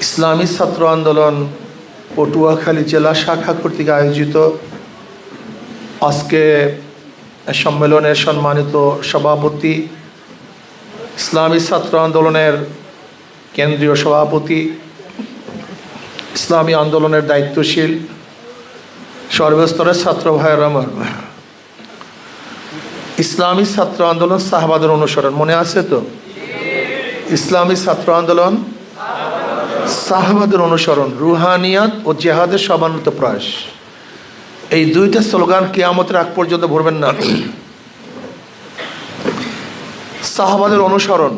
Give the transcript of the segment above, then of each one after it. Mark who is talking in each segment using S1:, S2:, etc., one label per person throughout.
S1: ইসলামী ছাত্র আন্দোলন পটুয়াখালী জেলা শাখা কর্তৃক আয়োজিত আজকে সম্মেলনের সম্মানিত সভাপতি, ইসলামী ছাত্র আন্দোলনের কেন্দ্রীয় সভাপতি, ইসলামী আন্দোলনের দায়িত্বশীল সর্বস্তরের ছাত্র ভাইয়েরা আমার, ইসলামী ছাত্র আন্দোলন সাহাবাদের অনুসরণ মনে আছে তো? ইসলামী ছাত্র আন্দোলন সাহাবাদের অনুসরণ, রুহানিয়াত ও জেহাদের সমান্বিত প্রয়াস, এই দুইটা স্লোগান কিয়ামতের আগ পর্যন্ত ভরবেন না। সাহাবাদের অনুসরণ,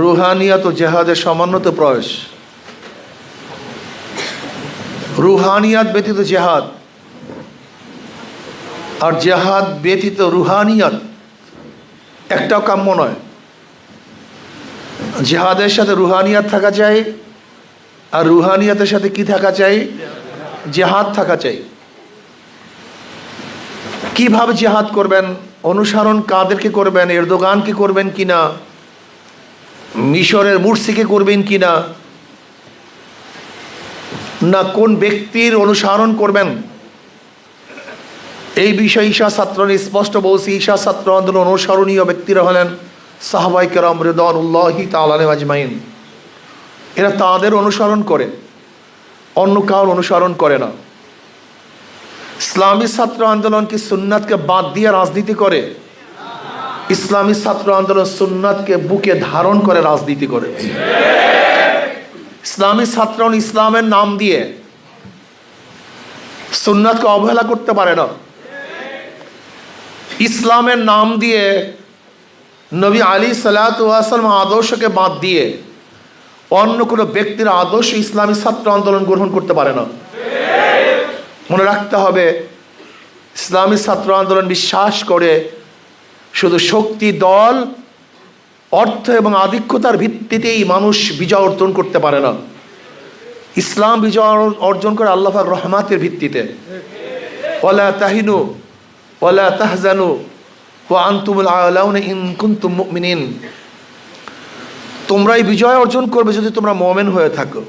S1: রুহানিয়াত ও জেহাদের সমন্বিত প্রয়াস। রুহানিয়াত ব্যতীত জেহাদ আর জেহাদ ব্যতীত রুহানিয়াত একটাও কাম্য নয়। জেহাদের সাথে রুহানিয়াত থাকা চাই, আর রুহানিয়াতের সাথে কি থাকা চাই? জেহাদ থাকা চাই। কিভাবে জেহাদ করবেন? অনুসরণ কাদেরকে করবেন? এরদোগানকে করবেন কিনা, মিশরের মুরসিকে করবেন কিনা, না কোন ব্যক্তির অনুসরণ করবেন? এই বিষয়ে ঈশা ছাত্র স্পষ্ট বলছি। ঈশা ছাত্র আন্দোলন অনুসরণীয় ব্যক্তিরা হলেন সাহাবায়ে কেরাম রিদওয়ানুল্লাহি তাআলা আলাইহিম আজমাইন। এরা তাদের অনুসরণ করে, অন্য কারোর অনুসরণ করে না। ইসলামী ছাত্র আন্দোলন কি সুন্নাতকে বাদ দিয়ে রাজনীতি করে? ইসলামী ছাত্র আন্দোলন সুন্নাতকে বুকে ধারণ করে রাজনীতি করে। ইসলামী ছাত্র ইসলামের নাম দিয়ে সুন্নাতকে অবহেলা করতে পারে না। ইসলামের নাম দিয়ে নবী আলাইহিসসালাতু ওয়াস সালাম আদর্শকে বাদ দিয়ে অন্য কোনো ব্যক্তির আদর্শ ইসলামী ছাত্র আন্দোলন গ্রহণ করতে পারে না। মনে রাখতে হবে, ইসলামী ছাত্র আন্দোলন বিশ্বাস করে শুধু শক্তি, দল, অর্থ এবং আধিক্যতার ভিত্তিতেই মানুষ বিজয় অর্জন করতে পারে না। ইসলাম বিজয় অর্জন করে আল্লাহ পাক রহমাতের ভিত্তিতে। ওয়ালা তাহিনু ওয়ালা তাহজানু ওয়া আনতুমুল আ'লাউনা ইন কুনতুম মুমিনিন। তোমরাই বিজয় অর্জন করবে যদি তোমরা মুমিন হয়ে থাকো।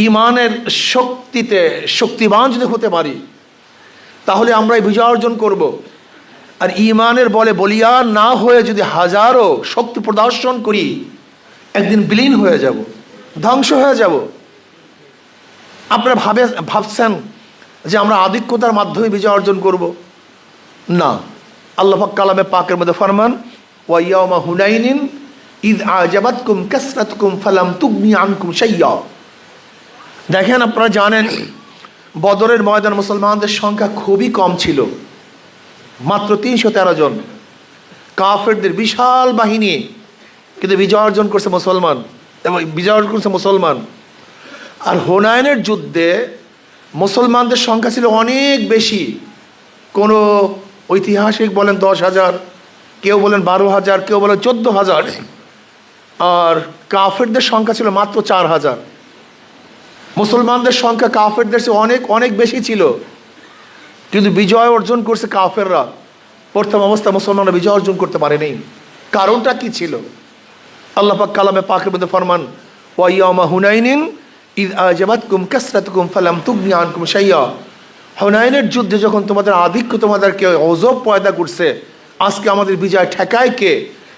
S1: ঈমানের শক্তিতে শক্তিবান যদি হতে পারি তাহলে আমরাই বিজয় অর্জন করব। আর ঈমানের বলে বলিয়ান না হয়ে যদি হাজারো শক্তি প্রদর্শন করি, একদিন বিলীন হয়ে যাব, ধ্বংস হয়ে যাব। আপনারা ভাবছেন যে আমরা আধিক্যতার মাধ্যমে বিজয় অর্জন করব? না। আল্লাহ পাক কালামে পাকের মধ্যে ফরমান, ওয়া ইয়াউমা হুনাইনিন ইয আ'জাবাতকুম কাসরাতুকুম ফালাম তুগনি আনকুম শাইয়্যা। দেখেন, আপনারা জানেন বদরের ময়দান মুসলমানদের সংখ্যা খুবই কম ছিল, মাত্র 313 জন। কাফেরদের বিশাল বাহিনী, কিন্তু বিজয় অর্জন করছে মুসলমান, এবং বিজয় অর্জন করছে মুসলমান। আর হুনাইনের যুদ্ধে মুসলমানদের সংখ্যা ছিল অনেক বেশি। কোনো ঐতিহাসিক বলেন 10,000, কেউ বলেন 12,000, কেউ বলেন 14,000। আর কাফেরদের সংখ্যা ছিল মাত্র 4,000। মুসলমানদের সংখ্যা কাফেরদের চেয়ে অনেক অনেক বেশি ছিল, কিন্তু বিজয় অর্জন করছে কাফেররা। প্রথম অবস্থায় মুসলমানরা বিজয় অর্জন করতে পারেনি। কারণটা কি ছিল? আল্লাহ পাক কালামে পাকের মধ্যে ফরমান, ওয়া ইয়াউমা হুনাইনিন ইয আ'জাবাতকুম কাসরাতুকুম ফালাম তুগনি আনকুম শাইয়্যা। হুনাইনের যুদ্ধে যখন তোমাদের আধিক্য তোমাদেরকে অজব পয়দা করছে, আজকে আমাদের বিজয় ঠেকায় কে,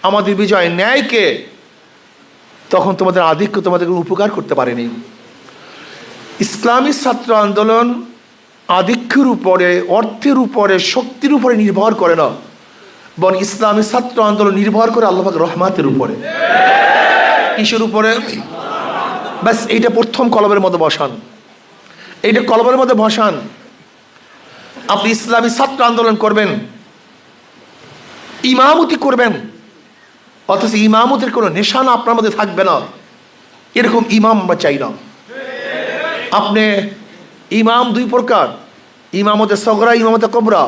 S1: আমাদের বিজয় ন্যায় কে, তখন তোমাদের আধিক্য তোমাদেরকে উপকার করতে পারেনি। ইসলামী ছাত্র আন্দোলন আধিক্যের উপরে, অর্থের উপরে, শক্তির উপরে নির্ভর করে না, বরং ইসলামী ছাত্র আন্দোলন নির্ভর করে আল্লাহ পাক রহমাতের উপরে। কিসের উপরে? ব্যাস এইটা প্রথম কলবের মধ্যে বসান, এইটা কলবের মধ্যে বসান। আপনি ইসলামী ছাত্র আন্দোলন করবেন, ইমামতি করবেন, অথচ ইমামতির কোনো নিশানা আপনার মধ্যে থাকবে না, এরকম ইমাম আমরা চাই না। আপনি ইমাম দুই প্রকার, ইমামতে সগরা, ইমামতে কবরা।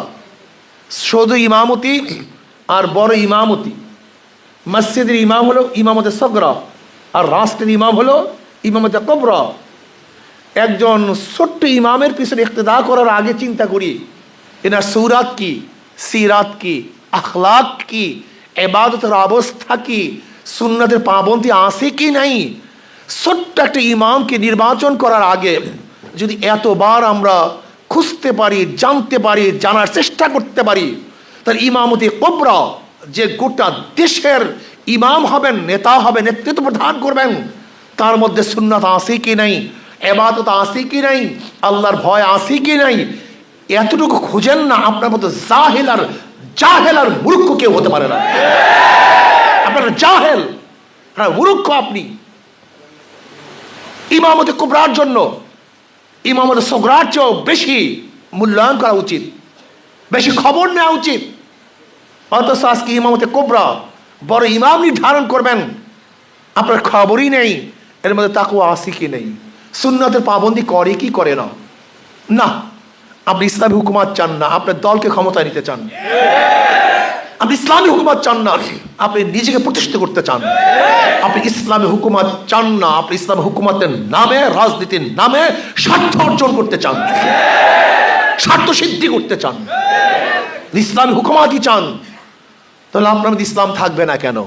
S1: শুধু ইমামতি আর বড় ইমামতি। মসজিদের ইমাম হলো ইমামতে সগরা, আর রাষ্ট্রের ইমাম হলো ইমামতে কবরা। একজন ছোট্ট ইমামের পিছনে ইক্তেদা করার আগে চিন্তা করি এনার সূরাত কি, সিরাত কি, আখলাক কি, ইবাদতের অবস্থা কি, সুন্নাতের পাবন্দি আছে কি নাই, ছোট্ট একটা ইমামকে নির্বাচন করার আগে যদি এতবার আমরা খুঁজতে পারি, জানতে পারি, জানার চেষ্টা করতে পারি, তাহলে ইমামতি কুবরা, যে গোটা দেশের ইমাম হবেন, নেতা হবেন, নেতৃত্ব প্রদান করবেন, তার মধ্যে সুন্নাত আছে কি নাই, ইবাদত আছে কি নাই, আল্লাহর ভয় আছে কি নাই, এতটুকু খুঁজেন না, আপনার মতো জাহেল আর মূর্খ কেউ হতে পারে না। আপনার জাহেল, মূর্খ আপনি। ইমামতি কুবরার জন্য ইমামতি সগরার চেয়েও বেশি মূল্যায়ন করা উচিত, বেশি খবর নেওয়া উচিত। অথচ আজকে ইমামতি কুবরা বড় ইমাম নির্ধারণ করবেন, আপনার খবরই নেই এর মধ্যে তাকওয়া আছে কি নেই, সুন্নাতের পাবন্দি করে কি করে না। না, আপনি ইসলামী হুকুমত চান না, আপনার দলকে ক্ষমতায় নিতে চান। আপনি ইসলামী হুকুমত চান না, আপনি নিজেকে প্রতিষ্ঠিত করতে চান। আপনি ইসলামী হুকুমত চান না, আপনি ইসলামী হুকুমতের নামে, রাজনীতির নামে স্বার্থ অর্জন করতে চান, স্বার্থ সিদ্ধি করতে চান। ইসলামী হুকুমতই চান, তাহলে আপনার মধ্যে ইসলাম থাকবে না কেন?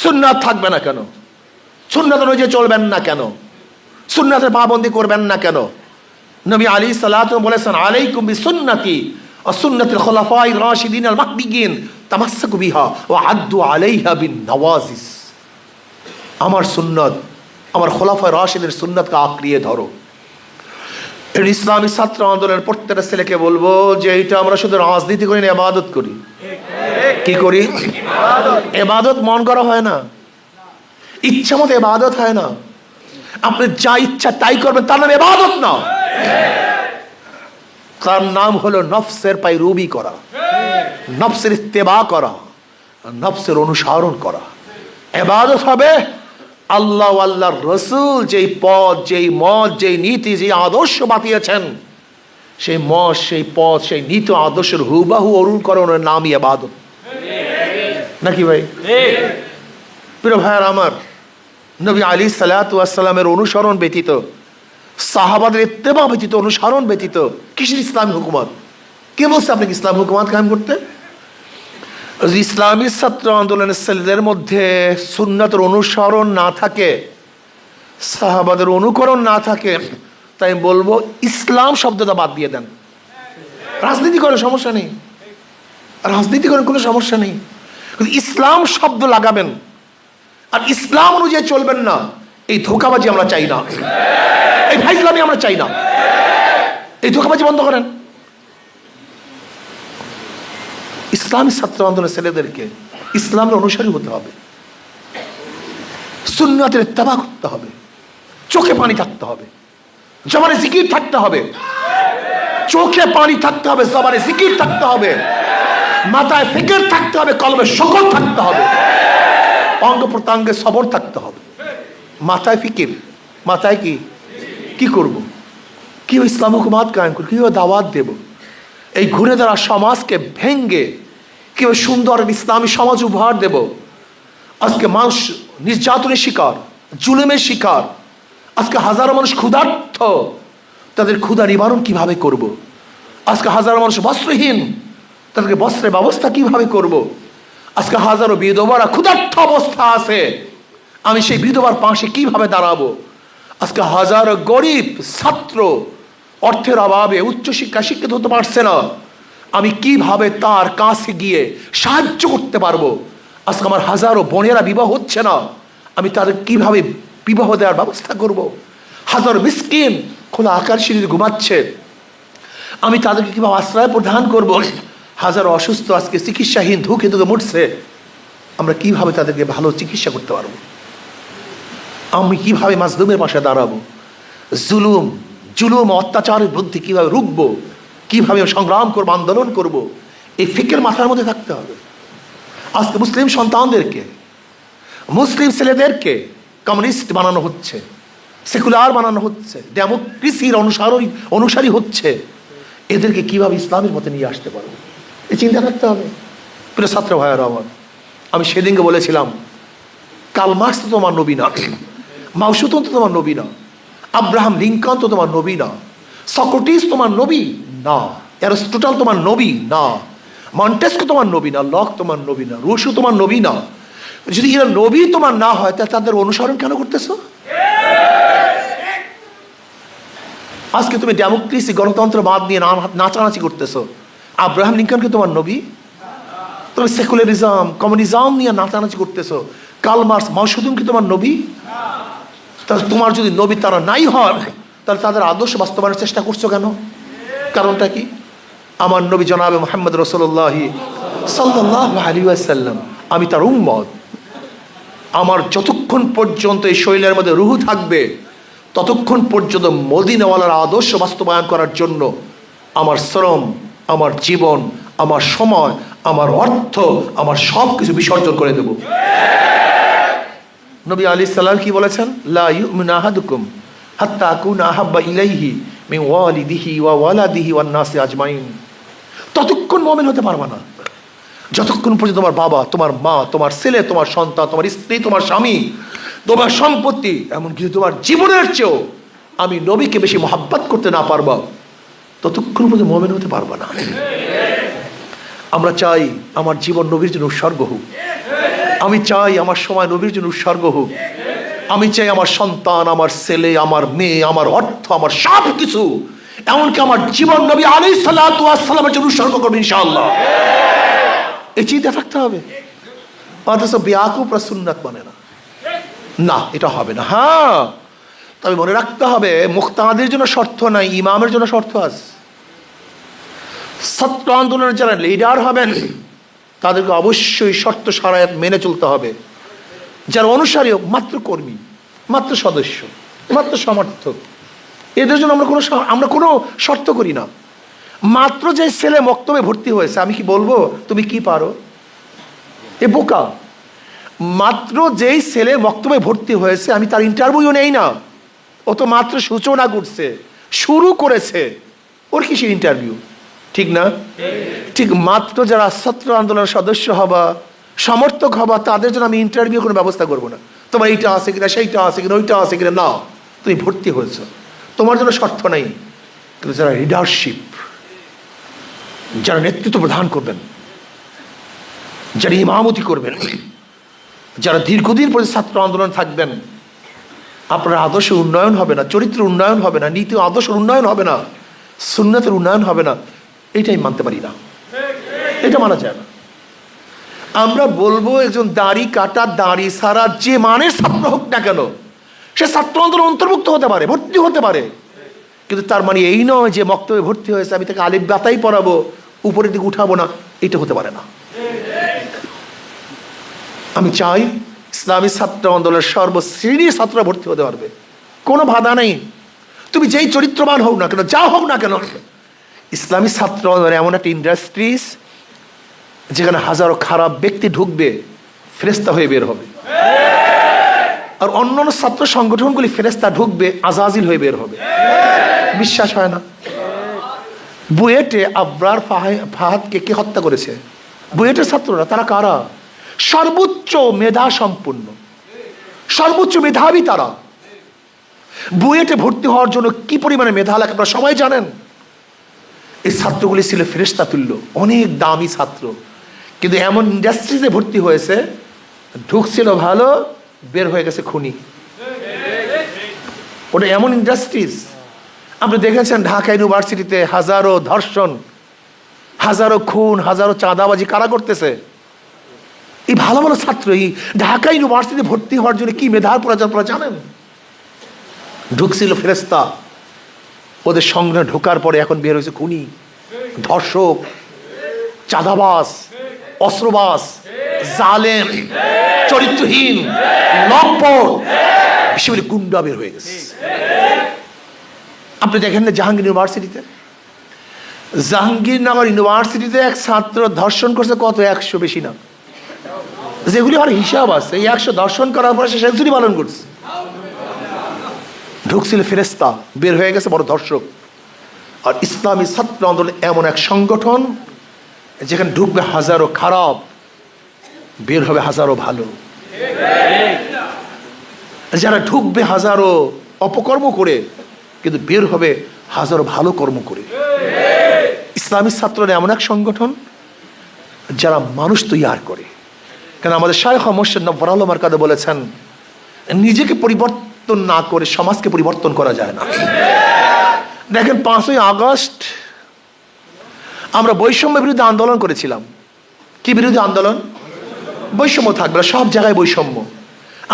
S1: সুন্নাত থাকবে না কেন? সুন্নাত অনুযায়ী চলবেন না কেন? সুন্নাতের পাবন্দি করবেন না কেন? নবী আলাইহিস সালাতু বলেছেন, আলাইকুম বিসুন্নতি ওয়া সুন্নাতিল খুলাফায়ে রাশিদিন আল মাহদিয়িন তামাসসাকু বিহা ওয়া আদ্দু আলাইহা বিন নওয়াজিস। আমার সুন্নাত, আমার খোলাফায়ে রাশিদের সুন্নাতকে আঁকড়িয়ে ধরো। এই ইসলামী ছাত্র আন্দোলনের প্রত্যেকটা ছেলেকে বলবো যে এটা আমরা শুধু রাজনীতি করি না, ইবাদত করি। কি করি? ইবাদত মন করা হয় না, ইচ্ছা মতো ইবাদত হয় না। আপনি যা ইচ্ছা তাই করবেন, তার নাম ইবাদত না, তার নাম হলো নফসের পায়রুবি করা, নফসের ইত্তেবা করা, নফসের অনুসরণ করা। ইবাদত হবে আল্লাহ, আল্লাহর রসুল যেই পথ, যেই মত, যেই নীতি, যেই আদর্শ বাতিয়েছেন, সেই মত, সেই পথ, সেই নীতি আদর্শের হুবাহু অনুকরণের নামই ইবাদত। নাকি ভাই? প্রিয় ভাইয়ার আমার, নবী আলাইহিস সালাতু ওয়াস সালামের অনুসরণ ব্যতীত, সাহাবাদের ইত্তেবা ব্যতীত, অনুসরণ ব্যতীত কিসের ইসলামী হুকুমত? কে বলছে আপনাকে ইসলাম হুকুমত কায়েম করতে? ইসলামী ছাত্র আন্দোলনের ছেলেদের মধ্যে সুন্নাতের অনুসরণ না থাকে, সাহাবাদের অনুকরণ না থাকে, তাই বলবো ইসলাম শব্দটা বাদ দিয়ে দেন। রাজনীতি করেন, সমস্যা নেই, রাজনীতি করেন, কোনো সমস্যা নেই, ইসলাম শব্দ লাগাবেন আর ইসলাম অনুযায়ী চলবেন না। এই ধোঁকাবাজি আমরা চাই না, এই ফাইজলামি আমরা চাই না। এই ধোঁকাবাজি বন্ধ করেন। ইসলামী ছাত্র আন্দোলনের ছেলেদেরকে ইসলামের অনুসারী হতে হবে, সুন্নাতের ইত্তেবা করতে হবে, চোখে পানি থাকতে হবে, জবানে জিকির থাকতে হবে, চোখে পানি থাকতে হবে, জবানে জিকির থাকতে হবে, মাথায় ফিকির থাকতে হবে, কলবে শকর থাকতে হবে, অঙ্গ প্রত্যঙ্গে সবর থাকতে হবে। মাথায় ফিকির, মাথায় কি কি করব, কি ইসলাম হুকুমাত কায়েম করব, কিভাবে দাওয়াত দেব, এই ঘুরে দাঁড়া সমাজকে ভেঙ্গে কিভাবে সুন্দর ইসলামী সমাজ উপহার দেব। আজকে মানুষ নির্যাতনের শিকার, জুলুমের শিকার, আজকে হাজারো মানুষ ক্ষুধার্ত, তাদের ক্ষুধা নিবারণ কিভাবে করব। আজকে হাজারো মানুষ বস্ত্রহীন, তাদেরকে বস্ত্রের ব্যবস্থা কিভাবে করব। আজকে হাজারো বিধবারা ক্ষুধার্ত অবস্থা আছে, আমি সেই বিধবার পাশে কিভাবে দাঁড়াবো। আজকে হাজারো গরিব ছাত্র অর্থের অভাবে উচ্চশিক্ষা শিক্ষিত হতে পারছে না, আমি কিভাবে তার কাছে গিয়ে সাহায্য করতে পারবো। আজকে আমার হাজারো বোনেরা বিবাহ হচ্ছে না, আমি তাদের কিভাবে বিবাহ দেওয়ার ব্যবস্থা করব। হাজারো মিসকিন খোলা আকার সিঁড়িতে ঘুমাচ্ছে, আমি তাদেরকে কিভাবে আশ্রয় প্রদান করব। হাজারো অসুস্থ আজকে চিকিৎসাহীন ধুকে ধুকে মরছে, আমরা কিভাবে তাদেরকে ভালো চিকিৎসা করতে পারবো। আমি কিভাবে মাজলুমের পাশে দাঁড়াবো, জুলুম অত্যাচারের বিরুদ্ধে কিভাবে রুখবো, কিভাবে সংগ্রাম করবো, আন্দোলন করব। এই ফিকের মাথার মধ্যে থাকতে হবে। আজকে মুসলিম সন্তানদেরকে, মুসলিম ছেলেদেরকে কমিউনিস্ট বানানো হচ্ছে, সেকুলার বানানো হচ্ছে, ডেমোক্রেসির অনুসারী হচ্ছে। এদেরকে কিভাবে ইসলামের মধ্যে নিয়ে আসতে পারবো, এই চিন্তা রাখতে হবে। প্রিয় ছাত্র ভাইয়েরা আমার, আমি সেদিনকে বলেছিলাম, কার্ল মার্কস তো তোমার নবী না, মাও সেতুং তো তোমার নবী না, আব্রাহাম লিঙ্কন তো তোমার নবী না, সক্রেটিস তোমার নবী না, অ্যারিস্টটল তোমার নবী না, মন্টেস্কো তোমার নবী না, লক তোমার নবী না, রুশো তোমার নবী না। যদি এরা নবী তোমার না হয় তাহলে তাদের অনুসরণ কেন করতেছো? আজকে তুমি ডেমোক্রেসি গণতন্ত্রবাদ নিয়ে নাচানাচি করতেছো, আব্রাহাম লিঙ্কনকে তোমার নবী? তুমি সেকুলারিজম কমিউনিজম নিয়ে নাচানাচি করতেছো, কার্ল মার্কস মাও সেতুং কি তোমার নবী? তাহলে তোমার যদি নবী তারা নাই হয় তাহলে তাদের আদর্শ বাস্তবায়নের চেষ্টা করছো কেন? কারণটা কি? আমার নবী জনাবে মুহাম্মদ রাসূলুল্লাহ সাল্লাল্লাহু আলাইহি ওয়াসাল্লাম, আমি তার উম্মত। আমার যতক্ষণ পর্যন্ত এই শরীরের মধ্যে রূহ থাকবে ততক্ষণ পর্যন্ত মদিনাওয়ালার আদর্শ বাস্তবায়ন করার জন্য আমার শ্রম, আমার জীবন, আমার সময়, আমার অর্থ, আমার সব কিছু বিসর্জন করে দেব। নবী আলাইহিস সালাম কি বলেছেন? লা ইউমিনু আহাদুকুম হাত্তা আকুনা আহাব্বা ইলাইহি মিন ওয়ালিদিহি ওয়া ওয়ালাদিহি ওয়ান নাসি আজমাইন। ততক্ষণ মুমিন হতে পারবা না যতক্ষণ পর্যন্ত তোমার বাবা, তোমার মা, তোমার ছেলে, তোমার সন্তান, তোমার স্ত্রী, তোমার স্বামী, তোমার সম্পত্তি, এমনকি তোমার জীবনের চেয়েও আমি নবীকে বেশি মহাব্বত করতে না পারবা ততক্ষণ পর্যন্ত মুমিন হতে পারবা না। আমরা চাই আমার জীবন নবীর জন্য উৎসর্গ হোক, আমি চাই আমার সময় নবীর জন্য উৎসর্গ হোক, আমি চাই আমার সন্তান, আমার ছেলে, আমার মেয়ে, আমার অর্থ, আমার সব কিছু, এমনকি আমার জীবন নবী আলাইহিস সালাতু ওয়াস সালামের জন্য উৎসর্গ করব ইনশাআল্লাহ। এই চিন্তা থাকতে হবে। অথচ বেয়াকুফরা সুন্নাত মানে না, না এটা হবে না। হ্যাঁ, তবে মনে রাখতে হবে মুক্তাদির জন্য শর্ত নাই, ইমামের জন্য শর্ত আছে। ছাত্র আন্দোলনের যারা লিডার হবেন তাদেরকে অবশ্যই শর্ত সারায়াত মেনে চলতে হবে। যারা অনুসারী মাত্র কর্মী, মাত্র সদস্য, মাত্র সমর্থক, এদের জন্য আমরা কোনো শর্ত করি না। মাত্র যে ছেলে মক্তবে ভর্তি হয়েছে আমি কি বলবো তুমি কি পারো? এ বোকা। মাত্র যেই ছেলে মক্তবে ভর্তি হয়েছে আমি তার ইন্টারভিউ নেই না, ও তো মাত্র সূচনা করছে, শুরু করেছে, ওর কিসের ইন্টারভিউ? ঠিক না? ঠিক মাত্র যারা ছাত্র আন্দোলনের সদস্য হবা, সমর্থক হবা, তাদের জন্য আমি ইন্টারভিউ কোনো ব্যবস্থা করবো না। তোমার এইটা আছে কিনা, সেইটা আছে কিনা, ওইটা আছে কিনা, না, তুমি ভর্তি হয়েছ, তোমার জন্য শর্ত নাই। কিন্তু যারা লিডারশিপ, যারা নেতৃত্ব প্রদান করবেন, যারা ইমামতি করবেন, যারা দীর্ঘদিন পরে ছাত্র আন্দোলন থাকবেন, আপনার আদর্শ উন্নয়ন হবে না, চরিত্র উন্নয়ন হবে না, নীতি আদর্শ উন্নয়ন হবে না, সুন্নতের উন্নয়ন হবে না, এইটাই মানতে পারি না, এটা মানা যায় না। আমরা বলবো একজন দাড়ি কাটা, দাড়ি সারা যে মানের ছাত্র হোক না কেন, সে ছাত্র আন্দোলন অন্তর্ভুক্ত হতে পারে, ভর্তি হতে পারে, কিন্তু তার মানে এই নয় যে মক্তবে ভর্তি হয়েছে আমি তাকে আলিফ বাতাই পড়াবো, উপরের দিকে উঠাবো না, এটা হতে পারে না। আমি চাই ইসলামী ছাত্র আন্দোলনের সর্বশ্রেণীর ছাত্ররা ভর্তি হতে পারবে, কোনো বাধা নেই। তুমি যেই চরিত্রবান হোক না কেন, যা হোক না কেন, ইসলামী ছাত্র আন্দোলন এমন একটা ইন্ডাস্ট্রিজ যেখানে হাজারো খারাপ ব্যক্তি ঢুকবে, ফেরেশতা হয়ে বের হবে, আর অন্যান্য ছাত্র সংগঠনগুলি ফেরেশতা ঢুকবে, আজাজিল হয়ে বের হবে। বিশ্বাস হয় না? বুয়েটে আবরার ফাহাদকে কে হত্যা করেছে? বুয়েটের ছাত্ররা। তারা কারা? সর্বোচ্চ মেধা সম্পন্ন, সর্বোচ্চ মেধাবী তারা। বুয়েটে ভর্তি হওয়ার জন্য কি পরিমাণে মেধা লাগে আপনারা সবাই জানেন। এই ছাত্রগুলি ছিল ফেরেশতা তুল্য, অনেক দামি ছাত্র, কিন্তু এমন ইন্ডাস্ট্রিজে ভর্তি হয়েছে, ঢুকছিল ভালো, বের হয়ে গেছে খুনি। ওটা এমন ইন্ডাস্ট্রিজ। আপনি দেখেছেন ঢাকা ইউনিভার্সিটিতে হাজারো ধর্ষণ, হাজারো খুন, হাজারো চাঁদাবাজি কারা করতেছে? এই ভালো ভালো ছাত্র এই ঢাকা ইউনিভার্সিটিতে ভর্তি হওয়ার জন্য কি মেধার প্রয়োজন আপনারা জানেন? ঢুকছিল ফেরেশতা, ওদের সঙ্গে ঢোকার পরে এখন বের হয়েছে খুনি, ধর্ষক, চাঁদাবাজ, অস্ত্রবাজ, জালেম, চরিত্রহীন, লম্পট, বিশ্ববিদ্যালয় গুন্ডা বের হয়ে গেছে। আপনি দেখেন না জাহাঙ্গীর ইউনিভার্সিটিতে, জাহাঙ্গীরনগর ইউনিভার্সিটিতে এক ছাত্র ধর্ষণ করছে কত? 100, বেশি না। যেগুলি আমার হিসাব আছে, এই 100 ধর্ষণ করার পরে সে সেঞ্চুরি পালন করছে। ঢুকছিল ফেরেশতা, বের হয়ে গেছে বড় ধর্ষক। আর ইসলামী ছাত্র আন্দোলন এমন এক সংগঠন যেখানে ঢুকবে হাজারো খারাপ, বের হবে হাজারো ভালো। যারা ঢুকবে হাজারো অপকর্ম করে, কিন্তু বের হবে হাজারো ভালো কর্ম করে। ইসলামী ছাত্ররা এমন এক সংগঠন যারা মানুষ তৈয়ার করে, কেন আমাদের শায়খ মুর্শিদ নওয়ার আলম মারকাদে বলেছেন, নিজেকে পরিবর্তন না করে সমাজকে পরিবর্তন করা যায় না। দেখেন 5ই আগস্ট আমরা বৈষম্য বিরুদ্ধে আন্দোলন করেছিলাম। কি বিরুদ্ধে আন্দোলন? বৈষম্য থাকবে না, সব জায়গায় বৈষম্য।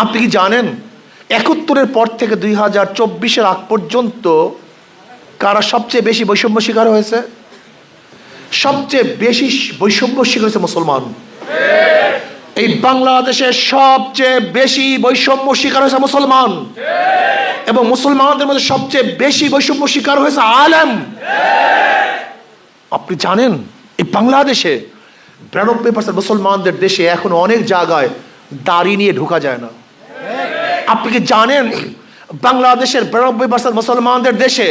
S1: আপনি কি জানেন 71-এর পর থেকে 2024-এর আগ পর্যন্ত কারা সবচেয়ে বেশি বৈষম্য শিকার হয়েছে? সবচেয়ে বেশি বৈষম্য শিকার হয়েছে মুসলমান। এই বাংলাদেশে সবচেয়ে বেশি বৈষম্য শিকার হয়েছে মুসলমান, এবং মুসলমানদের মধ্যে সবচেয়ে বেশি বৈষম্য শিকার হয়েছে আলেম। আপনি জানেন এই বাংলাদেশে 92% মুসলমানদের দেশে এখন অনেক জায়গায় দাড়ি নিয়ে ঢোকা যায় না। আপনি কি জানেন বাংলাদেশের 92% মুসলমানদের দেশে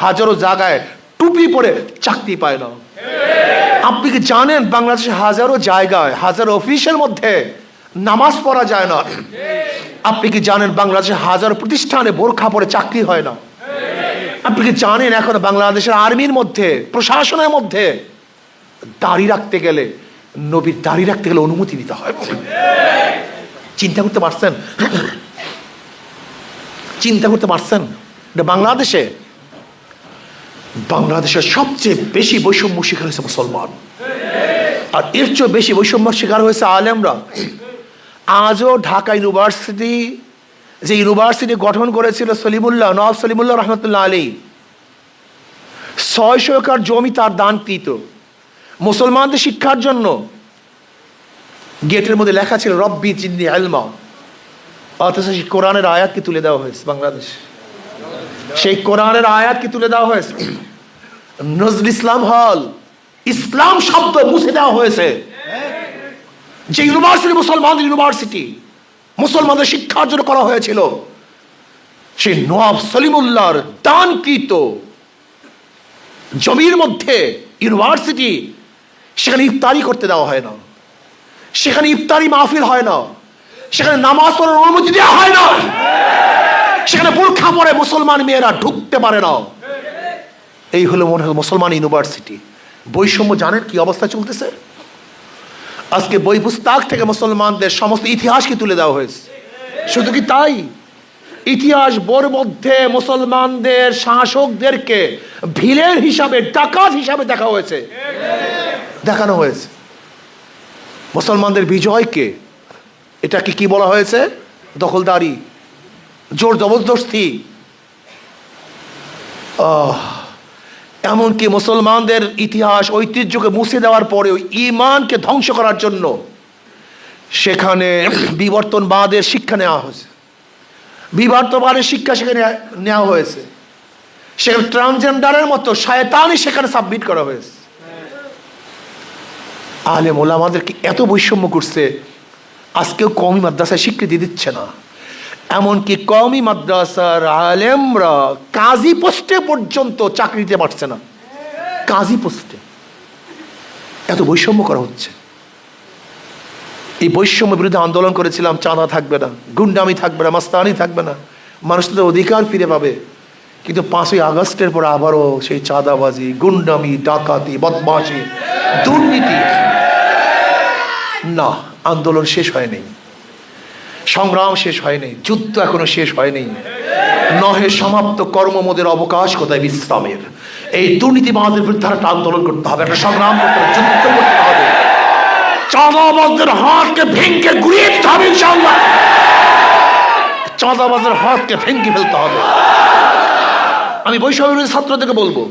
S1: হাজারো জায়গায় টুপি পরে চাকরি পায় না? আপনি কি জানেন বাংলাদেশের হাজারো জায়গায়, হাজারো অফিসের মধ্যে নামাজ পড়া যায় না? আপনি কি জানেন বাংলাদেশের হাজারো প্রতিষ্ঠানে বোরখা পরে চাকরি হয় না? আপনি কি জানেন এখন বাংলাদেশের আর্মির মধ্যে, প্রশাসনের মধ্যে দাড়ি রাখতে গেলে, নবীর দাড়ি রাখতে গেলে অনুমতি দিতে হয়? চিন্তা করতে পারছেন? চিন্তা করতে পারছেন? এটা বাংলাদেশে, বাংলাদেশের সবচেয়ে বেশি বৈষম্য শিকার হয়েছে মুসলমান, আর এর চেয়ে বেশি বৈষম্য শিকার হয়েছে আলেমরা। আজও ঢাকা ইউনিভার্সিটি, যে ইউনিভার্সিটি গঠন করেছিল সলিমুল্লাহ, নওয়াব সলিমুল্লাহ রহমতুল্লাহ আলী, 600 একর জমি তার দানকৃত মুসলমানদের শিক্ষার জন্য। গেটের মধ্যে লেখা ছিল রব্বি জিদনি ইলমা, অথচ সেই কোরআনের আয়াত কি তুলে দেওয়া হয়েছে বাংলাদেশ? সেই কোরআনের আয়াত কি তুলে দেওয়া হয়েছে? নজরুল ইসলাম হল, ইসলাম শব্দ মুছে দেওয়া হয়েছে। যে ইউনিভার্সিটি মুসলমানদের ইউনিভার্সিটি, মুসলমানদের শিক্ষার জন্য করা হয়েছিল, সেই নওয়াব সলিমুল্লাহর দানকৃত জমির মধ্যে ইউনিভার্সিটি, সেখানে ইফতারি করতে দেওয়া হয় না, সেখানে ইফতারি মাহফিল হয় না, সেখানে নামাজ পড়ার অনুমতি দেওয়া হয় না, সেখানে বোরখা পরে মুসলমান মেয়েরা ঢুকতে পারে না। এই হলো মনে হয় মুসলমান ইউনিভার্সিটি। বৈষম্য জানেন কি অবস্থা চলতেছে? আজকে বই পুস্তক থেকে মুসলমানদের সমস্ত ইতিহাসকে তুলে দেওয়া হয়েছে। শুধু কি তাই, ইতিহাস বইয়ের মধ্যে মুসলমানদের শাসকদেরকে ভিলেন হিসাবে, ডাকাত হিসাবে দেখা হয়েছে, দেখানো হয়েছে। মুসলমানদের বিজয়কে এটাকে কি বলা হয়েছে? দখলদারি, জোর জবরদস্তি। এমনকি মুসলমানদের ইতিহাস ঐতিহ্যকে মুছে দেওয়ার পরেও ঈমানকে ধ্বংস করার জন্য সেখানে বিবর্তনবাদের শিক্ষা নেওয়া হয়েছে, বিবর্তনবাদের শিক্ষা সেখানে নেওয়া হয়েছে, সেখানে ট্রান্সজেন্ডারের মতো শয়তানি সেখানে সাবমিট করা হয়েছে। আলেম ওলামাদেরকে এত বৈষম্য করছে, আজকেও কওমি মাদ্রাসায় স্বীকৃতি দিচ্ছে না। এমনকি কওমি মাদ্রাসার আলেমরা কাজী পোস্টে পর্যন্ত চাকরি দিতে পারছে না। কাজী পোস্টে এত বৈষম্য করা হচ্ছে। এই বৈষম্য বিরুদ্ধে আন্দোলন করেছিলাম। চাঁদা থাকবে না, গুন্ডামি থাকবে না, মাস্তানি থাকবে না, মানুষ তাদের অধিকার ফিরে পাবে। কিন্তু 5ই আগস্টের পর আবারও সেই চাঁদাবাজি, গুন্ডামি, ডাকাতি, বদমাশি, দুর্নীতি। না, আন্দোলন শেষ হয়নি, সংগ্রাম শেষ হয়নি, যুদ্ধ এখনো শেষ হয়নি। নহে সমাপ্ত কর্মমোদের অবকাশ কোথায় বিশ্রামের। এই দুর্নীতিবাজদের বিরুদ্ধে একটা আন্দোলন করতে হবে, একটা সংগ্রাম করতে হবে, যুদ্ধ করতে হবে। চাঁদাবাজদের হাতকে ভেঙে গুড়িয়ে দিতে হবে ইনশাআল্লাহ। চাঁদাবাজের হাতকে ভেঙে ফেলতে হবে। আমি বৈষম্য বিরোধী ছাত্রদেরকে বলবো,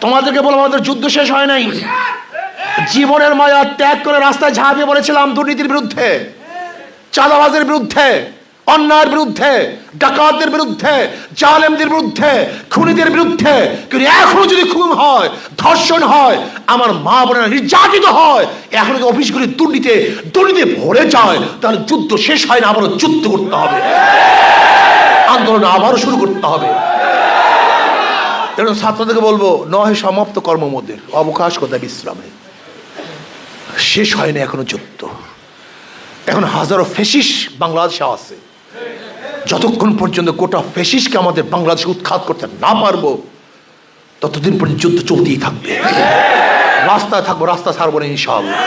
S1: তোমাদেরকে বলবো, আমাদের যুদ্ধ শেষ হয় নাই। জীবনের মায়া ত্যাগ করে রাস্তায় ঝাঁপিয়ে পড়েছিলাম দুর্নীতির বিরুদ্ধে, চাঁদাবাজের বিরুদ্ধে, অন্যায়ের বিরুদ্ধে, ডাকাতদের বিরুদ্ধে, জালেমদের বিরুদ্ধে, খুনিদের বিরুদ্ধে। কিন্তু এখনো যদি খুন হয়, ধর্ষণ হয়, আমার মা বোনেরা নির্যাতিত হয়, এখনো যদি অফিসগুলি দুর্নীতি ভরে যায়, তাহলে যুদ্ধ শেষ হয় না, আবারও যুদ্ধ করতে হবে, আন্দোলন আবারও শুরু করতে হবে। ছাত্রদেরকে বলবো, নহে সমাপ্ত কর্মমোদের অবকাশ কোথায় বিশ্রামে। শেষ হয়নি এখনো যুদ্ধ। এখন হাজারো ফেসিস বাংলাদেশে আছে। যতক্ষণ পর্যন্ত গোটা ফেসিসকে আমাদের বাংলাদেশে উৎখাত করতে না পারবো, ততদিন পর্যন্ত যুদ্ধ চলতেই থাকবে। রাস্তায় থাকবো, রাস্তা ছাড়বো না ইনশাআল্লাহ।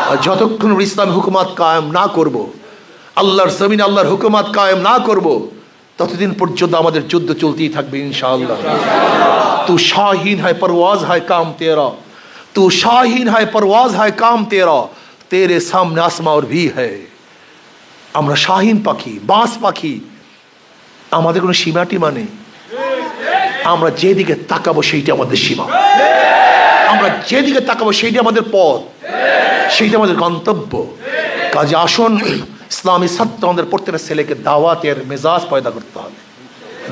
S1: আর যতক্ষণ ইসলামী হুকুমাত কায়েম না করব, আল্লাহর জমিন আল্লাহর হুকুমাত কায়েম না করব, ততদিন পর্যন্ত আমাদের যুদ্ধ চলতেই থাকবে ইনশাআল্লাহ। তু শাহিন है परवाज है काम तेरा, तू शाहीन है परवाज है काम तेरा, तेरे सामने आसमां और भी है। আমরা শাহিন পাখি, বাস পাখি, আমাদের কোনো সীমাটিমা নেই। আমরা যেদিকে তাকাবো সেইটা আমাদের সীমা, আমরা যেদিকে তাকাবো সেইটা আমাদের পথ, সেইটা আমাদের গন্তব্য। কাজে আসুন ইসলামী ছাত্র আমাদের প্রত্যেকটা ছেলেকে দাওয়াতের মেজাজ পয়দা করতে হবে।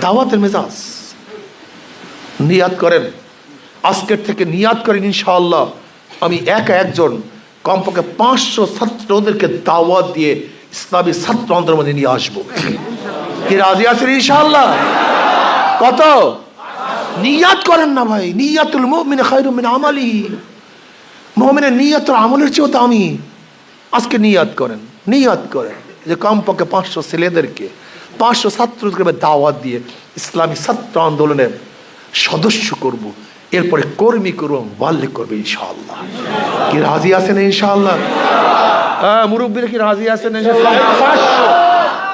S1: দাওয়াতের মেজাজ নিয়াত করেন, আজকের থেকে নিয়াত করেন ইনশাআল্লাহ আমি একা একজন কমপক্ষে 500 ছাত্রদেরকে দাওয়াত দিয়ে ইসলামী ছাত্র আন্দোলনের মধ্যে নিয়ে আসবো। কি রাজি আছেন ইনশাআল্লাহ? কত? নিয়াত করেন না ভাই, নিয়াতুল মুমিন খায়রুম মিন আমালিহি। মুমিনের নিয়াত আমলের চেয়েও দামি। আজকে নিয়াত করেন, নিয়াত করেন যে কমপক্ষে 500 ছেলেদেরকে, 500 ছাত্রদেরকে দাওয়াত দিয়ে ইসলামী ছাত্র আন্দোলনের সদস্য করব, এরপরে কর্মী করব, মালিক করবে ইনশাআল্লাহ। কি রাজি আছেন ইনশাআল্লাহ? হ্যাঁ, মুরব্বীরা কি রাজি আছেন?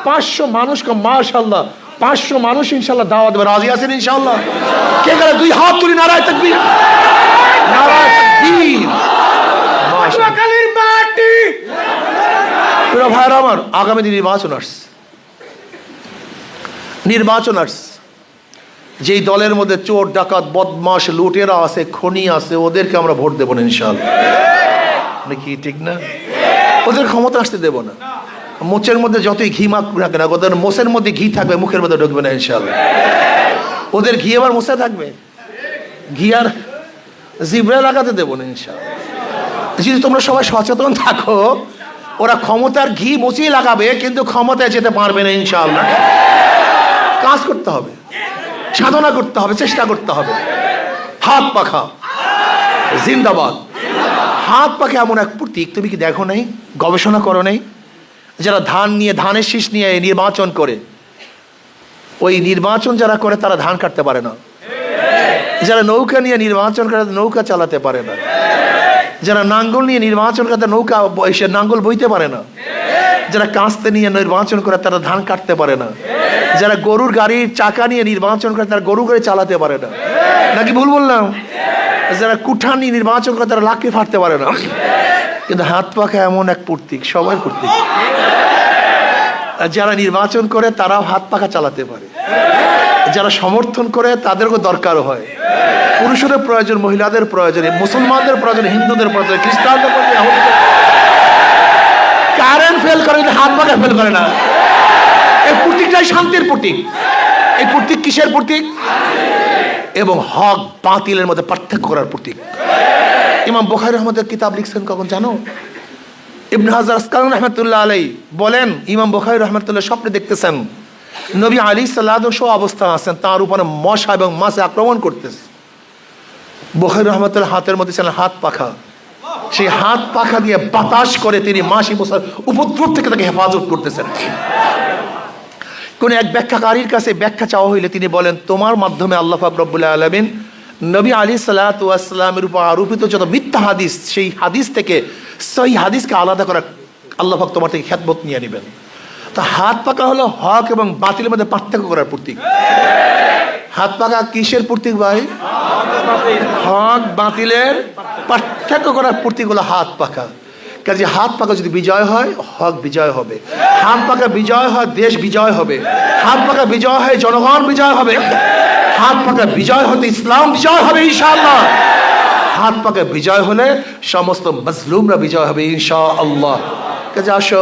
S1: 500 মানুষকে মাশাআল্লাহ 500 মানুষ ইনশাআল্লাহ দাওয়াত দেবে। রাজি আছেন ইনশাআল্লাহ? কে গেলে 2 হাত তুলি, নারায়ে তাকবীর, নারায়ে তাকবীর। মাশাআল্লাহ মাটি পুরো ভাইরা আমার, আগামী দিনে নির্বাচন আসছে, নির্বাচন আসছে। যেই দলের মধ্যে চোর ডাকাত বদমাশ লুটেরা আছে, খনি আছে, ওদেরকে আমরা ভোট দেবো না ইনশাআল্লাহ। নাকি ঠিক না? ওদের ক্ষমতা আসতে দেবো না। মোচের মধ্যে যতই ঘি মাখ রাখে না, ওদের মোচের মধ্যে ঘি থাকবে, মুখের মধ্যে ঢুকবে না ইনশাআল্লাহ। ওদের ঘি আবার মোচে থাকবে, ঘি আর জিব্রায় লাগাতে দেবো না ইনশাআল্লাহ। যদি তোমরা সবাই সচেতন থাকো, ওরা ক্ষমতার ঘি মুছিয়ে লাগাবে কিন্তু ক্ষমতায় যেতে পারবে না ইনশাআল্লাহ। কাজ করতে হবে, সাধনা করতে হবে, চেষ্টা করতে হবে। হাত পাখা জিন্দাবাদ। হাত পাখা এমন এক প্রতীক, তুমি কি দেখো নাই, গবেষণা করো নাই? যারা ধান নিয়ে, ধানের শীষ নিয়ে নির্বাচন করে, ওই নির্বাচন যারা করে তারা ধান কাটতে পারে না। যারা নৌকা নিয়ে নির্বাচন করে নৌকা চালাতে পারে না। যারা নাঙ্গল নিয়ে নির্বাচন করে নৌকা এসে নাঙ্গল বইতে পারে না। যারা কাস্তে নিয়ে নির্বাচন করে তারা ধান কাটতে পারে না। যারা গরুর গাড়ির চাকা নিয়ে নির্বাচন করে তারা গরু গাড়ি চালাতে পারে না। নাকি ভুল বললাম? যারা কুঠা নিয়ে নির্বাচন করে তারা লাকড়ি ফাটতে পারে না। কিন্তু হাত পাখা এমন এক প্রতীক, সবার প্রতীক। যারা নির্বাচন করে তারাও হাত পাখা চালাতে পারে। যারা সমর্থন করে তাদেরও দরকার হয়। পুরুষের প্রয়োজন, মহিলাদের প্রয়োজন, মুসলমানদের প্রয়োজন, হিন্দুদের প্রয়োজন, খ্রিস্টানদের প্রয়োজন। কারেন্ট ফেল করে, হাত পাখা ফেল করে না। এই প্রতীকটাই শান্তির প্রতীক। এই প্রতীক কিসের প্রতীক? এবং হক বাতিলের মধ্যে পার্থক্য করার প্রতীক। ইমাম বুখারী রহমতুল্লাহ কিতাব লিখছেন কখন জানো? ইবনে হাজার আসকালানী রাহমাতুল্লাহ আলাইহি বলেন, ইমাম বুখারী রহমতুল্লাহ স্বপ্নে দেখতেছেন নবী আলাইহিস সালাতু ওয়াস সালাম অবস্থা আছেন, তার উপরে মশা এবং মাছে আক্রমণ করতেছে। বুখারী রহমতুল্লাহ হাতের মধ্যে ছিলেন হাত পাখা। সেই হাত পাখা দিয়ে বাতাস করে তিনি মাছি মশার উপদ্রব থেকে তাকে হেফাজত করতেছেন। কোন এক ব্যাখ্যাকারীর কাছে ব্যাখ্যা চাওয়া হইলে তিনি বলেন, তোমার মাধ্যমে আল্লাহ পাক রব্বুল আলামিন নবী আলাইহিস সালাতু ওয়াস সালামের উপর আরোপিত যত মিথ্যা হাদিস, সেই হাদিস থেকে সহি হাদিসকে আলাদা করা আল্লাহ পাক তোমার থেকে খেদমত নিয়ে নেবেন। তা হাত পাকা হলো হক এবং বাতিলের মধ্যে পার্থক্য করার প্রতীক। হাত পাকা কিসের প্রতীক ভাই? হক বাতিলের পার্থক্য করার প্রতীক হলো হাত পাকা। কাজে হাত পাকা যদি বিজয় হয়, হক বিজয় হবে। হাত পাকা বিজয় হয়, দেশ বিজয় হবে। হাত পাকা বিজয় হয়, জনগণ বিজয় হবে। হাত পাকা বিজয় হতে ইসলাম বিজয় হবে ইনশাআল্লাহ। হাত পাকা বিজয় হলে সমস্ত মজলুমরা বিজয় হবে ইনশাআল্লাহ। কাজে আসো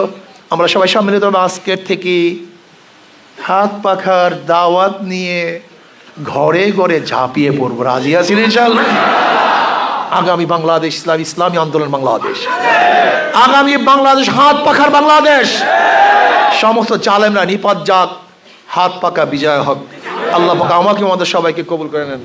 S1: আমরা সবাই সম্মিলিত আজকের থেকে হাত পাখার দাওয়াত নিয়ে ঘরে ঘরে ঝাঁপিয়ে পড়বো। রাজি আছেন ইনশাআল্লাহ? আগামী বাংলাদেশ ইসলামী আন্দোলন বাংলাদেশ, আগামী বাংলাদেশ হাত পাখার বাংলাদেশ। সমস্ত জালেমরা নিপাত যাক, হাত পাকা বিজয় হোক। আল্লাহ পাক আমাকে আমাদের সবাইকে কবুল করে নেন।